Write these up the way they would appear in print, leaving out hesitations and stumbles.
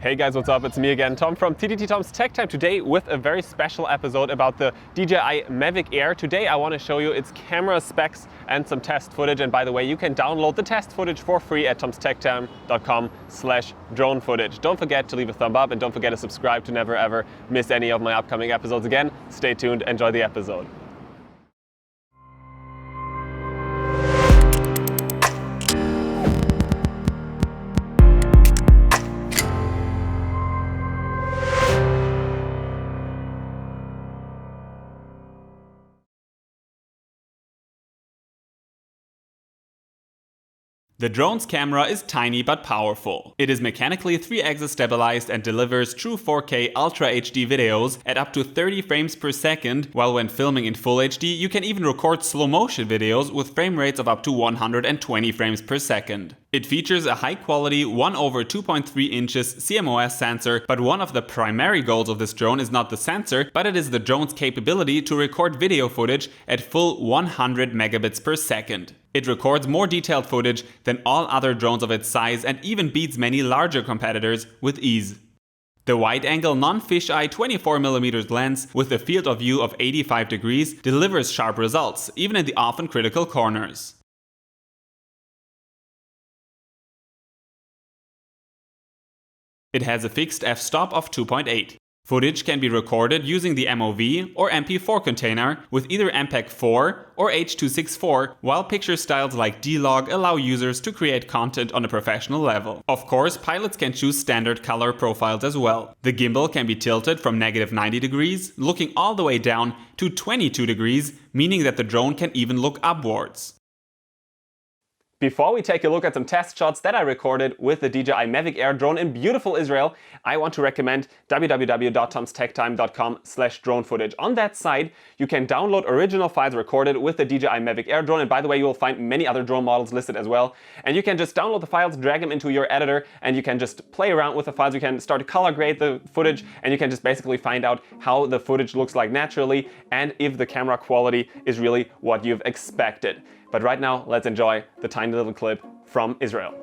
Hey guys, what's up? It's me again, Tom from TTT Tom's Tech Time, today with a very special episode about the DJI Mavic Air. Today I want to show you its camera specs and some test footage. And by the way, you can download the test footage for free at tomstechTime.com/drone footage. Don't forget to leave a thumb up and don't forget to subscribe to never ever miss any of my upcoming episodes. Again, stay tuned, enjoy the episode. The drone's camera is tiny but powerful. It is mechanically 3-axis stabilized and delivers true 4K Ultra HD videos at up to 30 frames per second, while when filming in Full HD you can even record slow motion videos with frame rates of up to 120 frames per second. It features a high quality 1/2.3 inches CMOS sensor, but one of the primary goals of this drone is not the sensor, but it is the drone's capability to record video footage at full 100 megabits per second. It records more detailed footage than all other drones of its size and even beats many larger competitors with ease. The wide-angle non-fisheye 24mm lens with a field of view of 85 degrees delivers sharp results, even in the often critical corners. It has a fixed f-stop of 2.8. Footage can be recorded using the MOV or MP4 container with either MPEG-4 or H.264, while picture styles like D-Log allow users to create content on a professional level. Of course, pilots can choose standard color profiles as well. The gimbal can be tilted from -90 degrees, looking all the way down to 22 degrees, meaning that the drone can even look upwards. Before we take a look at some test shots that I recorded with the DJI Mavic Air drone in beautiful Israel, I want to recommend www.tomstechTime.com/drone footage. On that site, you can download original files recorded with the DJI Mavic Air drone. And by the way, you will find many other drone models listed as well. And you can just download the files, drag them into your editor, and you can just play around with the files. You can start to color grade the footage, and you can just basically find out how the footage looks like naturally and if the camera quality is really what you've expected. But right now, let's enjoy the tiny little clip from Israel.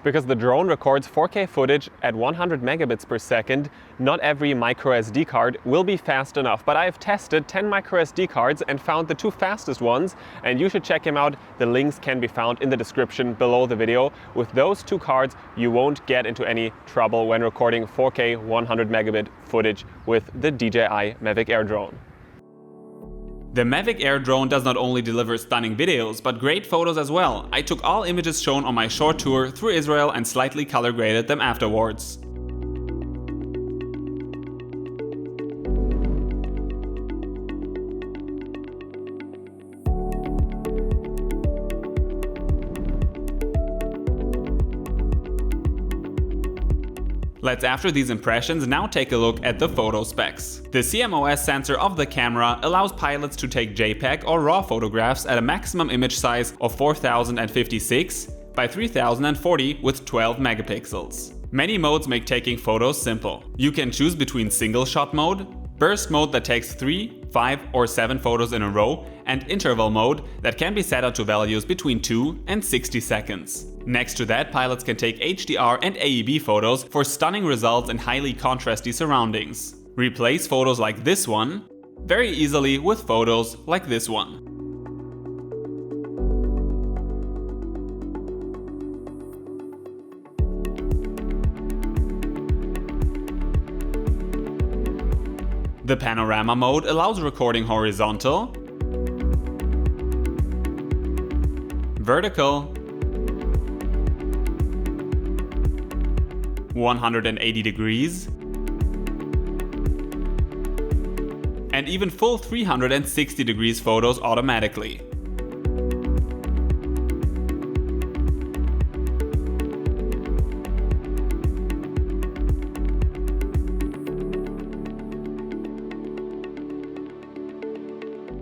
Because the drone records 4K footage at 100 megabits per second, not every micro SD card will be fast enough. But I've tested 10 micro SD cards and found the 2 fastest ones, and you should check them out. The links can be found in the description below the video. With those 2 cards, you won't get into any trouble when recording 4K 100 megabit footage with the DJI Mavic Air drone. The Mavic Air drone does not only deliver stunning videos, but great photos as well. I took all images shown on my short tour through Israel and slightly color graded them afterwards. Let's, after these impressions, now take a look at the photo specs. The CMOS sensor of the camera allows pilots to take JPEG or RAW photographs at a maximum image size of 4056 by 3040 with 12 megapixels. Many modes make taking photos simple. You can choose between single shot mode, burst mode that takes 3, 5 or 7 photos in a row, and interval mode that can be set out to values between 2 and 60 seconds. Next to that, pilots can take HDR and AEB photos for stunning results in highly contrasty surroundings. Replace photos like this one very easily with photos like this one. The panorama mode allows recording horizontal, vertical, 180 degrees, and even full 360 degrees photos automatically.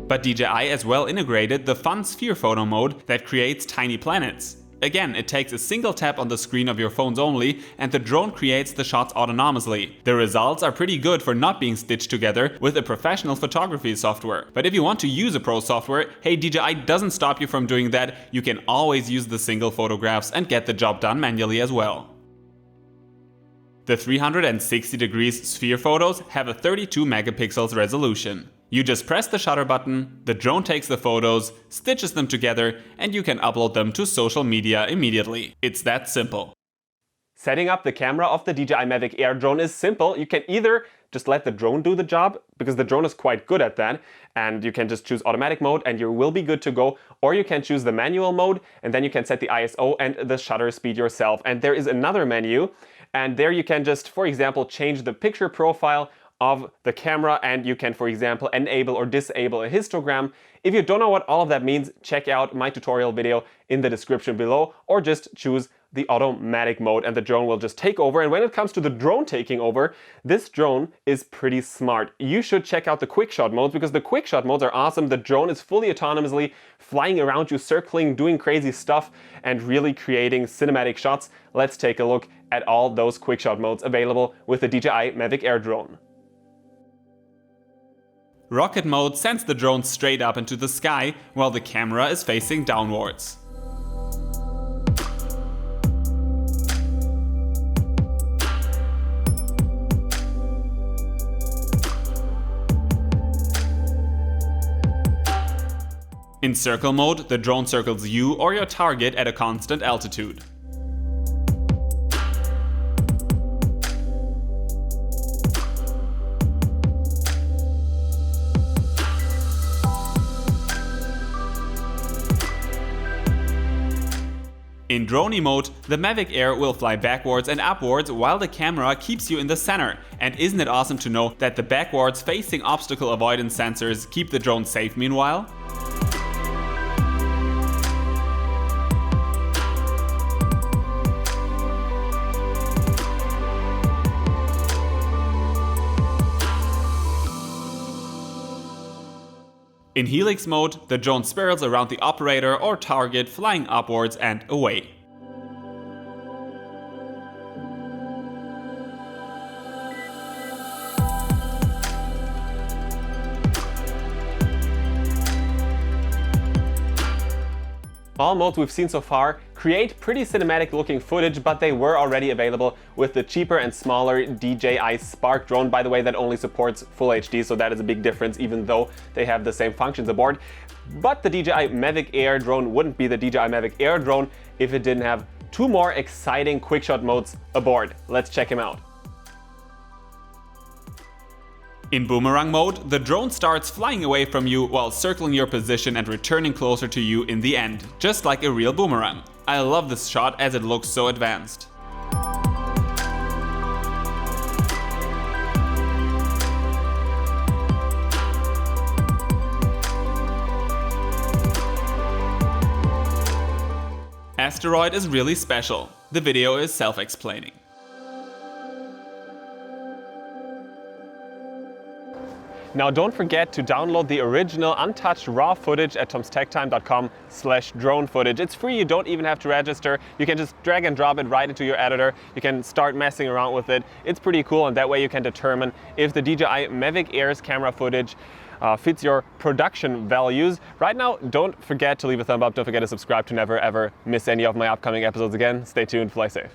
But DJI as well integrated the fun sphere photo mode that creates tiny planets. Again, it takes a single tap on the screen of your phones only, and the drone creates the shots autonomously. The results are pretty good for not being stitched together with a professional photography software. But if you want to use a pro software, hey, DJI doesn't stop you from doing that. You can always use the single photographs and get the job done manually as well. The 360 degrees sphere photos have a 32 megapixels resolution. You just press the shutter button, the drone takes the photos, stitches them together, and you can upload them to social media immediately. It's that simple. Setting up the camera of the DJI Mavic Air drone is simple. You can either just let the drone do the job, because the drone is quite good at that, and you can just choose automatic mode and you will be good to go, or you can choose the manual mode and then you can set the ISO and the shutter speed yourself. And there is another menu, and there you can just, for example, change the picture profile of the camera, and you can, for example, enable or disable a histogram. If you don't know what all of that means, check out my tutorial video in the description below, or just choose the automatic mode and the drone will just take over. And when it comes to the drone taking over, this drone is pretty smart. You should check out the QuickShot modes, because the QuickShot modes are awesome. The drone is fully autonomously flying around you, circling, doing crazy stuff, and really creating cinematic shots. Let's take a look at all those QuickShot modes available with the DJI Mavic Air drone. Rocket mode sends the drone straight up into the sky while the camera is facing downwards. In circle mode, the drone circles you or your target at a constant altitude. In droney mode, the Mavic Air will fly backwards and upwards while the camera keeps you in the center. And isn't it awesome to know that the backwards facing obstacle avoidance sensors keep the drone safe meanwhile? In helix mode, the drone spirals around the operator or target, flying upwards and away. All modes we've seen so far create pretty cinematic looking footage, but they were already available with the cheaper and smaller DJI Spark drone, by the way, that only supports full HD, so that is a big difference even though they have the same functions aboard. But the DJI Mavic Air drone wouldn't be the DJI Mavic Air drone if it didn't have two more exciting QuickShot modes aboard. Let's check them out. In Boomerang mode, the drone starts flying away from you while circling your position and returning closer to you in the end, just like a real boomerang. I love this shot as it looks so advanced. Asteroid is really special. The video is self-explaining. Now don't forget to download the original untouched raw footage at tomstecktime.com/drone footage. It's free, you don't even have to register. You can just drag and drop it right into your editor. You can start messing around with it. It's pretty cool, and that way you can determine if the DJI Mavic Air's camera footage fits your production values. Right now, don't forget to leave a thumb up, don't forget to subscribe to never ever miss any of my upcoming episodes again. Stay tuned, fly safe.